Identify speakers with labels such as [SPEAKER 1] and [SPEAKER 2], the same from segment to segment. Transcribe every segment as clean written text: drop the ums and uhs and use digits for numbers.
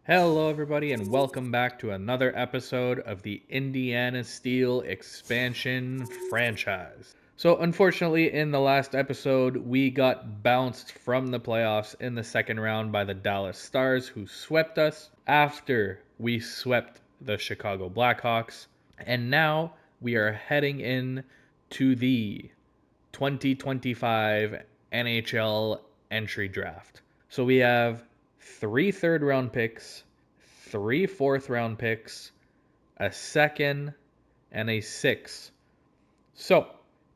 [SPEAKER 1] Hello, everybody, and welcome back to another episode of the Indiana Steel expansion franchise. So, unfortunately, in the last episode, we got bounced from the playoffs in the second round by the Dallas Stars, who swept us after we swept the Chicago Blackhawks. And now we are heading in to the 2025 NHL entry draft. So we have three third round picks, three fourth round picks, a second, and a sixth. So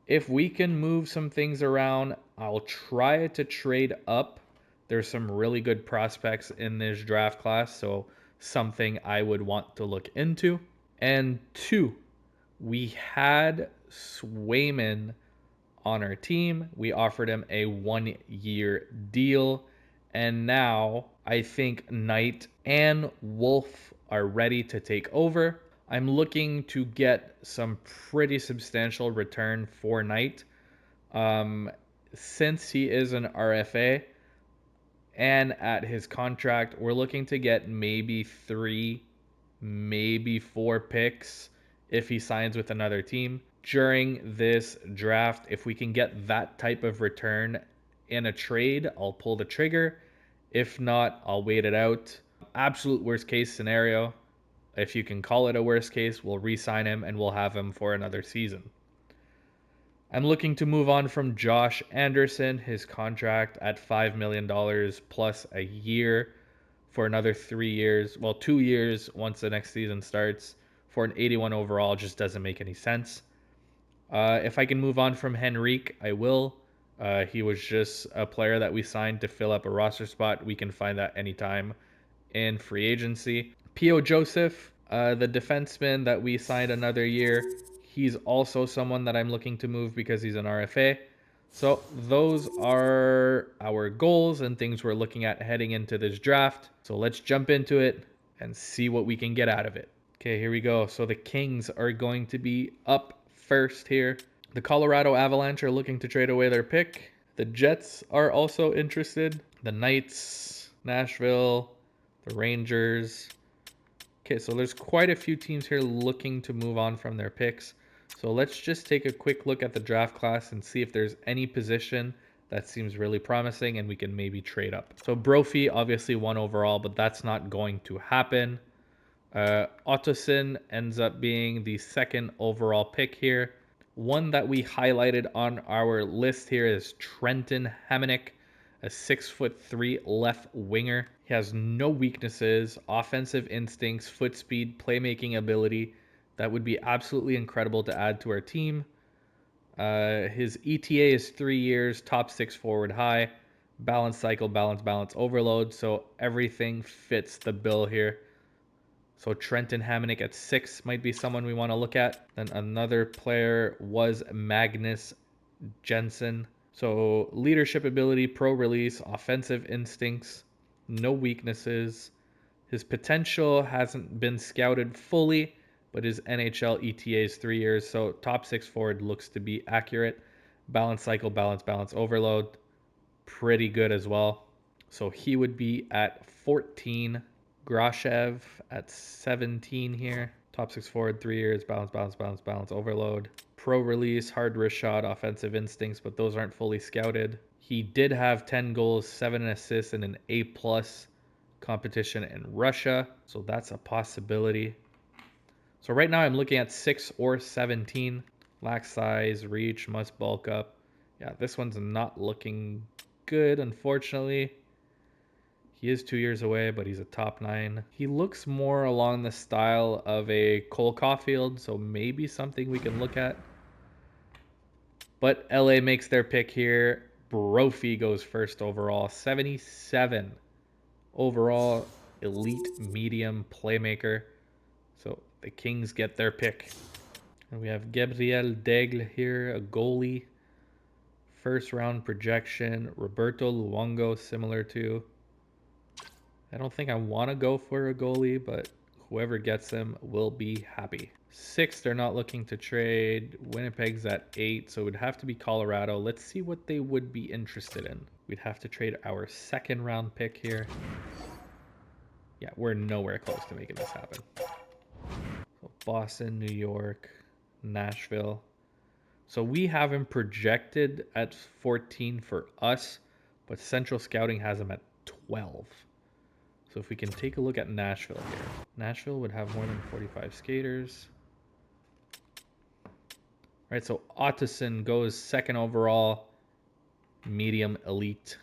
[SPEAKER 1] if we can move some things around, I'll try to trade up. There's some really good prospects in this draft class, so something I would want to look into. And two, we had Swayman on our team. We offered him a 1 year deal. And now I think Knight and Wolf are ready to take over. I'm looking to get some pretty substantial return for Knight. Since he is an RFA and at his contract, we're looking to get maybe three, maybe four picks if he signs with another team during this draft. If we can get that type of return in a trade, I'll pull the trigger. If not, I'll wait it out. Absolute worst case scenario, if you can call it a worst case, we'll re-sign him and we'll have him for another season. I'm looking to move on from Josh Anderson, his contract at $5 million plus a year for another 3 years. Well, 2 years once the next season starts for an 81 overall just doesn't make any sense. If I can move on from Henrique, I will. He was just a player that we signed to fill up a roster spot. We can find that anytime in free agency. P.O. Joseph, the defenseman that we signed another year, he's also someone that I'm looking to move because he's an RFA. So those are our goals and things we're looking at heading into this draft. So let's jump into it and see what we can get out of it. Okay, here we go. So the Kings are going to be up first here. The Colorado Avalanche are looking to trade away their pick. The Jets are also interested. The Knights, Nashville, the Rangers. Okay, so there's quite a few teams here looking to move on from their picks. So let's just take a quick look at the draft class and see if there's any position that seems really promising and we can maybe trade up. So Brophy, obviously 1 overall, but that's not going to happen. Ottoson ends up being the 2nd overall pick here. One that we highlighted on our list here is Trenton Hamonic, a 6'3" left winger. He has no weaknesses, offensive instincts, foot speed, playmaking ability. That would be absolutely incredible to add to our team. His ETA is 3 years, top 6 forward high, balance cycle, balance overload. So everything fits the bill here. So Trenton Hamonic at 6 might be someone we want to look at. Then another player was Magnus Jensen. So leadership ability, pro release, offensive instincts, no weaknesses. His potential hasn't been scouted fully, but his NHL ETA is 3 years. So top 6 forward looks to be accurate. Balance cycle, balance overload, pretty good as well. So he would be at 14. Grashev at 17 here. Top 6 forward, 3 years, balance overload. Pro release, hard wrist shot, offensive instincts, but those aren't fully scouted. He did have 10 goals, 7 assists, and an A+ competition in Russia, so that's a possibility. So right now I'm looking at 6 or 17. Lack size, reach, must bulk up. Yeah, this one's not looking good, unfortunately. He is 2 years away, but he's a top 9. He looks more along the style of a Cole Caulfield, so maybe something we can look at. But LA makes their pick here. Brophy goes first overall, 77 overall, elite medium playmaker. So the Kings get their pick. And we have Gabriel Daigle here, a goalie. First round projection. Roberto Luongo, similar to. I don't think I want to go for a goalie, but whoever gets him will be happy. 6, they're not looking to trade. Winnipeg's at 8, so it would have to be Colorado. Let's see what they would be interested in. We'd have to trade our 2nd round pick here. Yeah, we're nowhere close to making this happen. So Boston, New York, Nashville. So we have him projected at 14 for us, but Central Scouting has him at 12. So if we can take a look at Nashville here. Nashville would have more than 45 skaters. All right, so Otteson goes second overall, medium elite.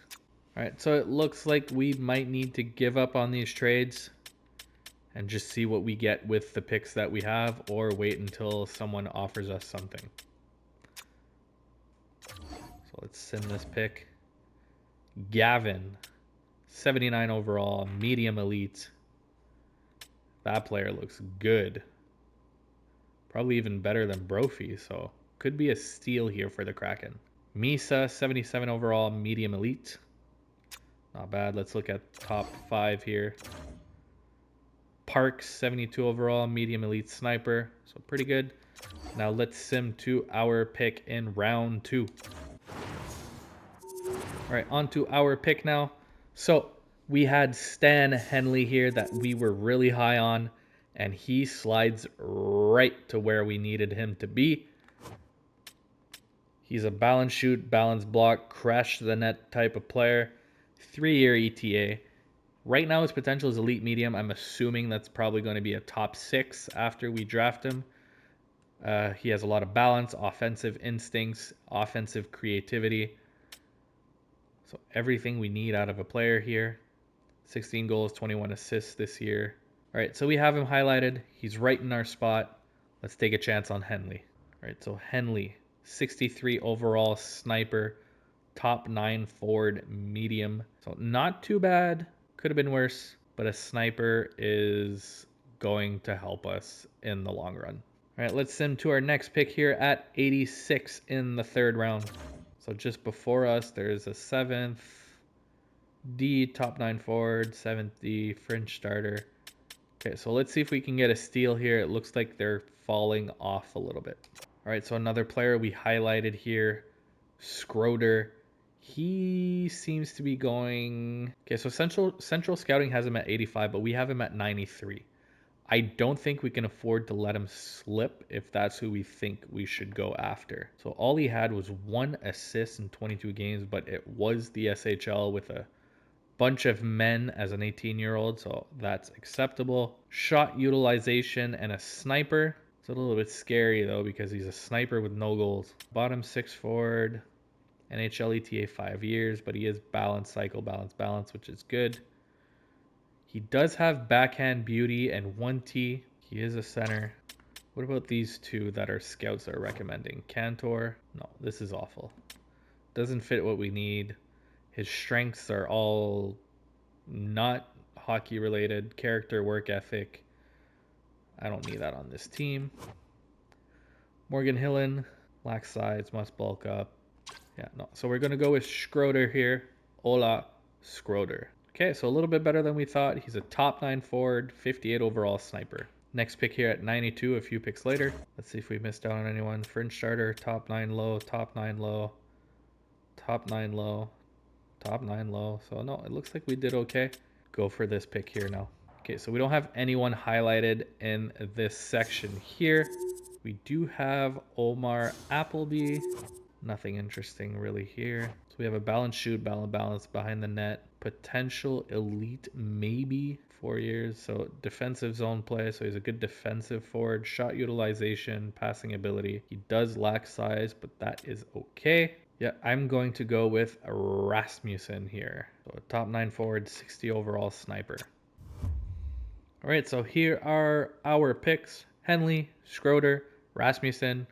[SPEAKER 1] All right, so it looks like we might need to give up on these trades and just see what we get with the picks that we have, or wait until someone offers us something. So let's send this pick. Gavin, 79 overall, medium elite. That player looks good. Probably even better than Brophy, so could be a steal here for the Kraken. Misa, 77 overall, medium elite. Not bad. Let's look at top 5 here. Parks, 72 overall, medium elite sniper. So pretty good. Now let's sim to our pick in round 2. All right, on to our pick now. So we had Stan Henley here that we were really high on, and he slides right to where we needed him to be. He's a balance shoot, balance block, crash the net type of player. 3-year ETA. Right now his potential is elite medium. I'm assuming that's probably going to be a top 6 after we draft him. He has a lot of balance, offensive instincts, offensive creativity. So everything we need out of a player here. 16 goals, 21 assists this year. All right, so we have him highlighted. He's right in our spot. Let's take a chance on Henley. All right, so Henley, 63 overall sniper, top 9 forward, medium. So not too bad. Could have been worse, but a sniper is going to help us in the long run. All right, let's sim to our next pick here at 86 in the 3rd round. So just before us, there's a 7th D, top 9 forward, 7th D, fringe starter. Okay, so let's see if we can get a steal here. It looks like they're falling off a little bit. All right, so another player we highlighted here, Schroeder. He seems to be going... Okay, so Central Scouting has him at 85, but we have him at 93. I don't think we can afford to let him slip if that's who we think we should go after. So all he had was 1 assist in 22 games, but it was the SHL with a bunch of men as an 18-year-old, so that's acceptable. Shot utilization and a sniper. It's a little bit scary though because he's a sniper with no goals. Bottom 6 forward, NHL ETA 5 years, but he is balance cycle, balance, which is good. He does have backhand beauty and 1T. He is a center. What about these two that our scouts are recommending? Cantor? No, this is awful. Doesn't fit what we need. His strengths are all not hockey related. Character, work ethic. I don't need that on this team. Morgan Hillen, lacks size, must bulk up. Yeah, no. So we're going to go with Schroeder here. Ola Schroeder. Okay, so a little bit better than we thought. He's a top 9 forward, 58 overall sniper. Next pick here at 92, a few picks later. Let's see if we missed out on anyone. Fringe starter, top 9 low, top 9 low, top 9 low, top 9 low. So no, it looks like we did okay. Go for this pick here now. Okay, so we don't have anyone highlighted in this section here. We do have Omar Appleby. Nothing interesting really here. So we have a balance shoot, balance behind the net. Potential elite, maybe 4 years. So defensive zone play. So he's a good defensive forward. Shot utilization, passing ability. He does lack size, but that is okay. Yeah, I'm going to go with Rasmussen here. So a top 9 forward, 60 overall sniper. All right, so here are our picks. Henley, Schroeder, Rasmussen,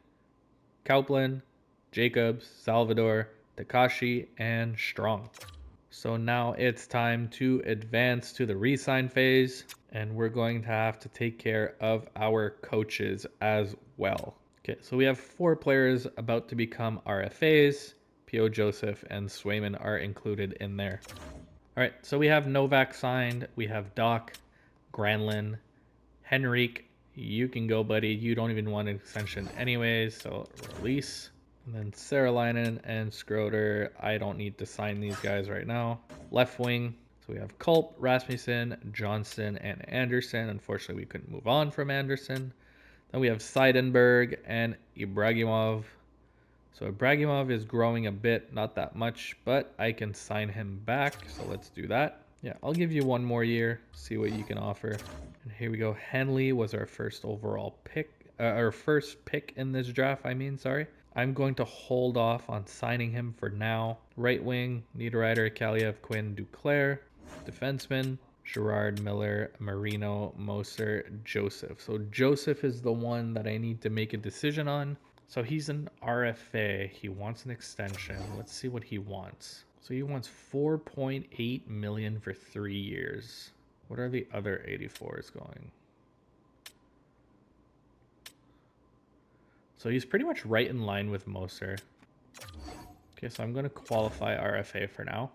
[SPEAKER 1] Kaupland, Jacobs, Salvador, Takashi, and Strong. So now it's time to advance to the re-sign phase, and we're going to have to take care of our coaches as well. Okay, so we have 4 players about to become RFAs. P.O. Joseph and Swayman are included in there. All right, so we have Novak signed. We have Doc, Granlund, Henrique. You can go, buddy. You don't even want an extension anyways, so release. And then Saralainen and Schroeder. I don't need to sign these guys right now. Left wing. So we have Culp, Rasmussen, Johnson, and Anderson. Unfortunately, we couldn't move on from Anderson. Then we have Seidenberg and Ibragimov. So Ibragimov is growing a bit, not that much, but I can sign him back. So let's do that. Yeah, I'll give you one more year, see what you can offer. And here we go. Henley was our first overall pick, our first pick in this draft, sorry. I'm going to hold off on signing him for now. Right wing, Niederreiter, Kaliev, Quinn, Duclair. Defenseman, Gerard, Miller, Marino, Moser, Joseph. So Joseph is the one that I need to make a decision on. So he's an RFA. He wants an extension. Let's see what he wants. So he wants 4.8 million for 3 years. What are the other 84s going? So he's pretty much right in line with Moser. Okay, so I'm going to qualify RFA for now.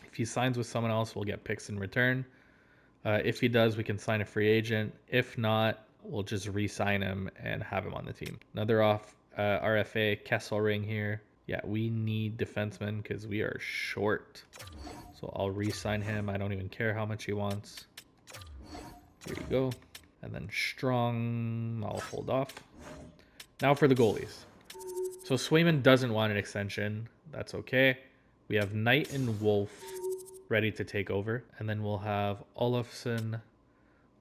[SPEAKER 1] If he signs with someone else, we'll get picks in return. If he does, we can sign a free agent. If not, we'll just re-sign him and have him on the team. Another off RFA, Kesselring here. Yeah, we need defensemen because we are short. So I'll re-sign him. I don't even care how much he wants. Here you go. And then Strong, I'll hold off. Now for the goalies. So Swayman doesn't want an extension. That's okay. We have Knight and Wolf ready to take over. And then we'll have Olofsson.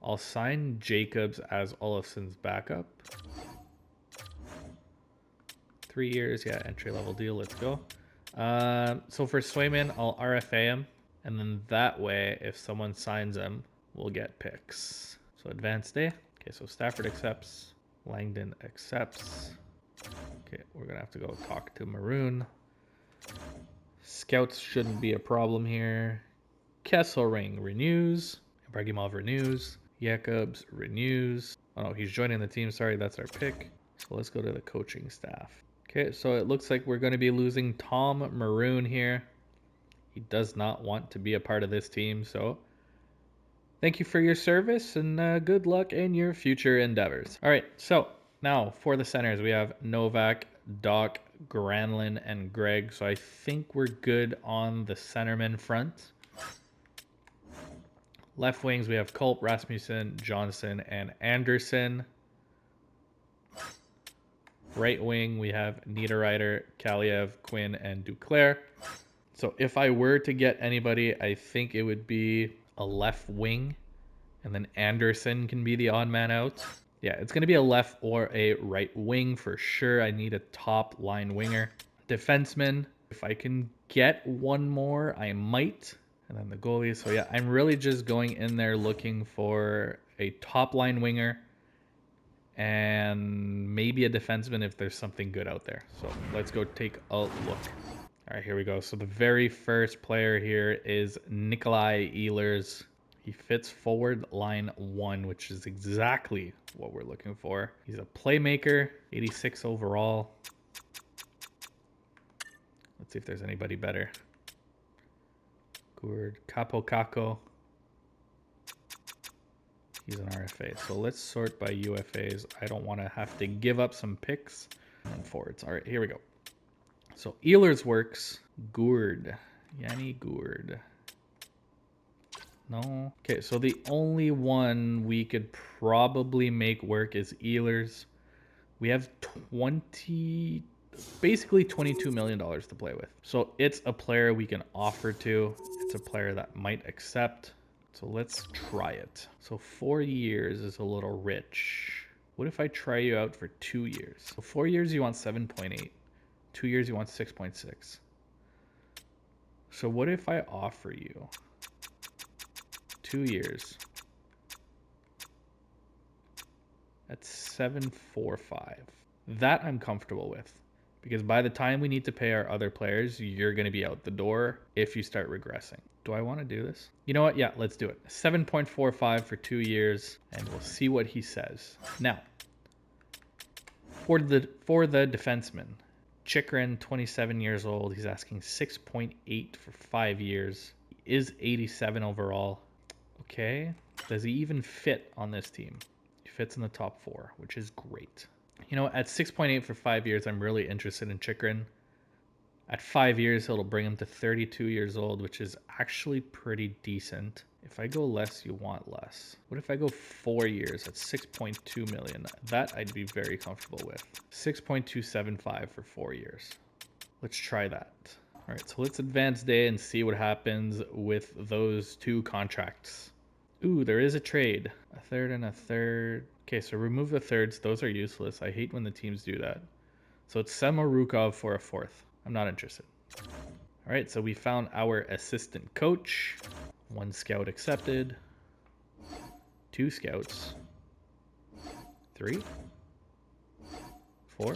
[SPEAKER 1] I'll sign Jacobs as Olofsson's backup. 3 years, yeah, entry-level deal. Let's go. So for Swayman, I'll RFA him. And then that way, if someone signs him, we'll get picks. So advanced day. Okay, so Stafford accepts. Langdon accepts. Okay, we're going to have to go talk to Maroon. Scouts shouldn't be a problem here. Kesselring renews. Ibragimov renews. Jacobs renews. Oh no, he's joining the team. Sorry, that's our pick. So let's go to the coaching staff. Okay, so it looks like we're going to be losing Tom Maroon here. He does not want to be a part of this team, so thank you for your service and good luck in your future endeavors. All right, so now for the centers, we have Novak, Doc, Granlund, and Greg. So I think we're good on the centerman front. Left wings, we have Culp, Rasmussen, Johnson, and Anderson. Right wing, we have Niederreiter, Kaliev, Quinn, and Duclair. So if I were to get anybody, I think it would be a left wing, and then Anderson can be the odd man out. Yeah, it's going to be a left or a right wing for sure. I need a top line winger. Defenseman, if I can get one more, I might. And then the goalie. So yeah, I'm really just going in there looking for a top line winger and maybe a defenseman if there's something good out there. So let's go take a look. All right, here we go. So the very first player here is Nikolai Ehlers. He fits forward line 1, which is exactly what we're looking for. He's a playmaker, 86 overall. Let's see if there's anybody better. Gourd, Capo Caco. He's an RFA. So let's sort by UFAs. I don't want to have to give up some picks and forwards. All right, here we go. So Ehlers works. Gourd. Yanni Gourd. No. Okay, so the only one we could probably make work is Ehlers. We have basically $22 million to play with. So it's a player we can offer to. It's a player that might accept. So let's try it. So 4 years is a little rich. What if I try you out for 2 years? So 4 years you want 7.8. 2 years you want 6.6. So what if I offer you 2 years at 7.45? That I'm comfortable with. Because by the time we need to pay our other players, you're going to be out the door if you start regressing. Do I want to do this? You know what? Yeah, let's do it. 7.45 for 2 years, and we'll see what he says. Now, for the defenseman, Chikrin, 27 years old. He's asking 6.8 for 5 years. He is 87 overall. Okay. Does he even fit on this team? He fits in the top 4, which is great. You know, at 6.8 for 5 years, I'm really interested in Chikrin. At 5 years, it'll bring him to 32 years old, which is actually pretty decent. If I go less, you want less. What if I go 4 years at 6.2 million? That I'd be very comfortable with. 6.275 for 4 years. Let's try that. All right, so let's advance day and see what happens with those two contracts. Ooh, there is a trade. A third and a third. Okay, so remove the thirds. Those are useless. I hate when the teams do that. So it's Samorukov for a fourth. I'm not interested. All right, so we found our assistant coach. 1 scout accepted. 2 scouts. 3. 4.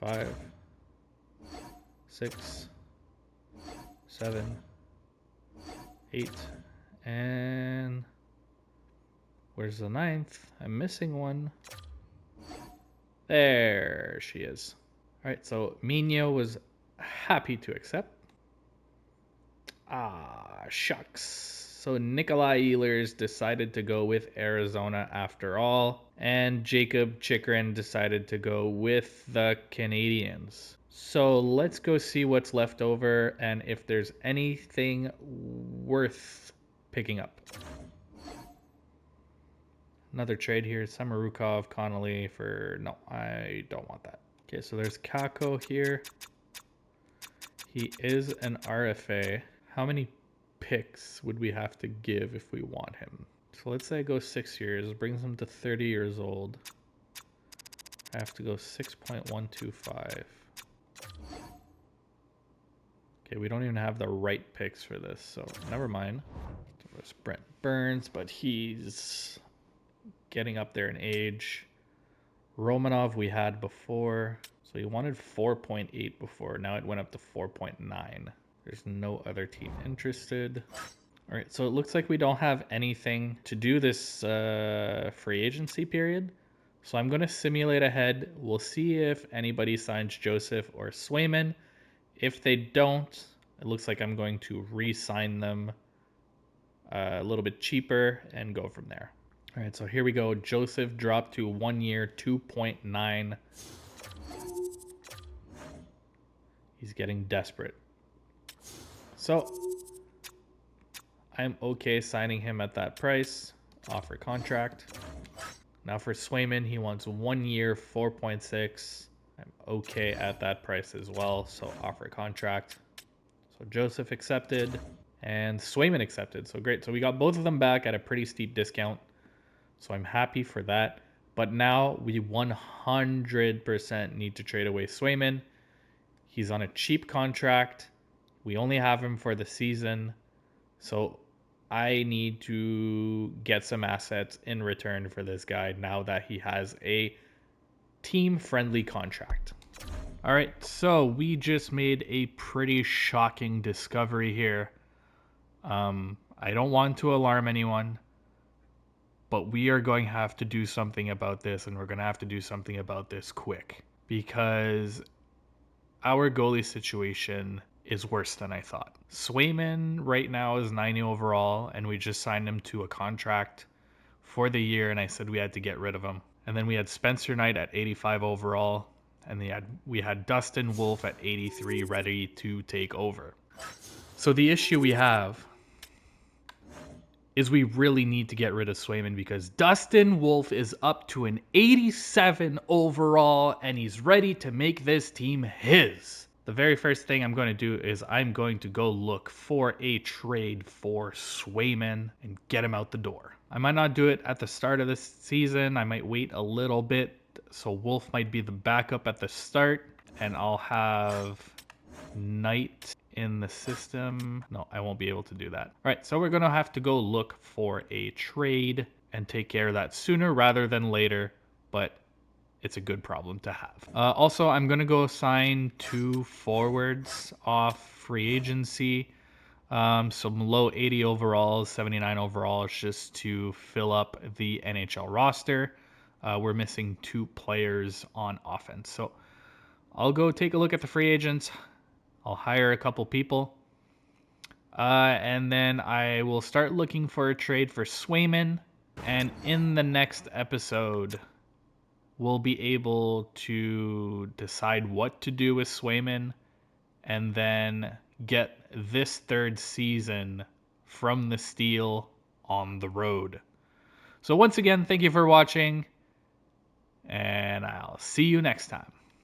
[SPEAKER 1] 5. 6. 7. 8. And where's the 9th? I'm missing one. There she is. All right, so Mino was happy to accept. Ah, shucks. So Nikolai Ehlers decided to go with Arizona after all, and Jacob Chikrin decided to go with the Canadiens. So let's go see what's left over and if there's anything worth picking up. Another trade here, Samorukov, Connolly for... No, I don't want that. Okay, so there's Kako here. He is an RFA. How many picks would we have to give if we want him? So let's say I go 6 years, brings him to 30 years old. I have to go 6.125. Okay, we don't even have the right picks for this, so never mind. There's Brent Burns, but he's getting up there in age. Romanov we had before. So he wanted 4.8 before. Now it went up to 4.9. There's no other team interested. All right, so it looks like we don't have anything to do this free agency period. So I'm going to simulate ahead. We'll see if anybody signs Joseph or Swayman. If they don't, it looks like I'm going to re-sign them a little bit cheaper and go from there. All right, so here we go. Joseph dropped to 1 year, 2.9. He's getting desperate. So I'm okay signing him at that price. Offer contract. Now for Swayman, he wants 1 year, 4.6. I'm okay at that price as well. So offer contract. So Joseph accepted and Swayman accepted. So great. So we got both of them back at a pretty steep discount. So I'm happy for that. But now we 100% need to trade away Swayman. He's on a cheap contract. We only have him for the season. So I need to get some assets in return for this guy now that he has a team-friendly contract. All right, so we just made a pretty shocking discovery here. I don't want to alarm anyone, but we are going to have to do something about this, and we're going to have to do something about this quick because our goalie situation is worse than I thought. Swayman right now is 90 overall, and we just signed him to a contract for the year, and I said we had to get rid of him. And then we had Spencer Knight at 85 overall, and we had Dustin Wolf at 83 ready to take over. So the issue we have is we really need to get rid of Swayman because Dustin Wolf is up to an 87 overall, and he's ready to make this team his. The very first thing I'm going to do is I'm going to go look for a trade for Swayman and get him out the door. I might not do it at the start of this season. I might wait a little bit. So Wolf might be the backup at the start, and I'll have Knight in the system. No, I won't be able to do that. All right, so we're going to have to go look for a trade and take care of that sooner rather than later, but it's a good problem to have. Also, I'm going to go sign 2 forwards off free agency. Some low 80 overalls, 79 overalls, just to fill up the NHL roster. We're missing 2 players on offense. So I'll go take a look at the free agents. I'll hire a couple people. And then I will start looking for a trade for Swayman. And in the next episode, we'll be able to decide what to do with Swayman and then get this third season from the Steel on the road. So once again, thank you for watching, and I'll see you next time.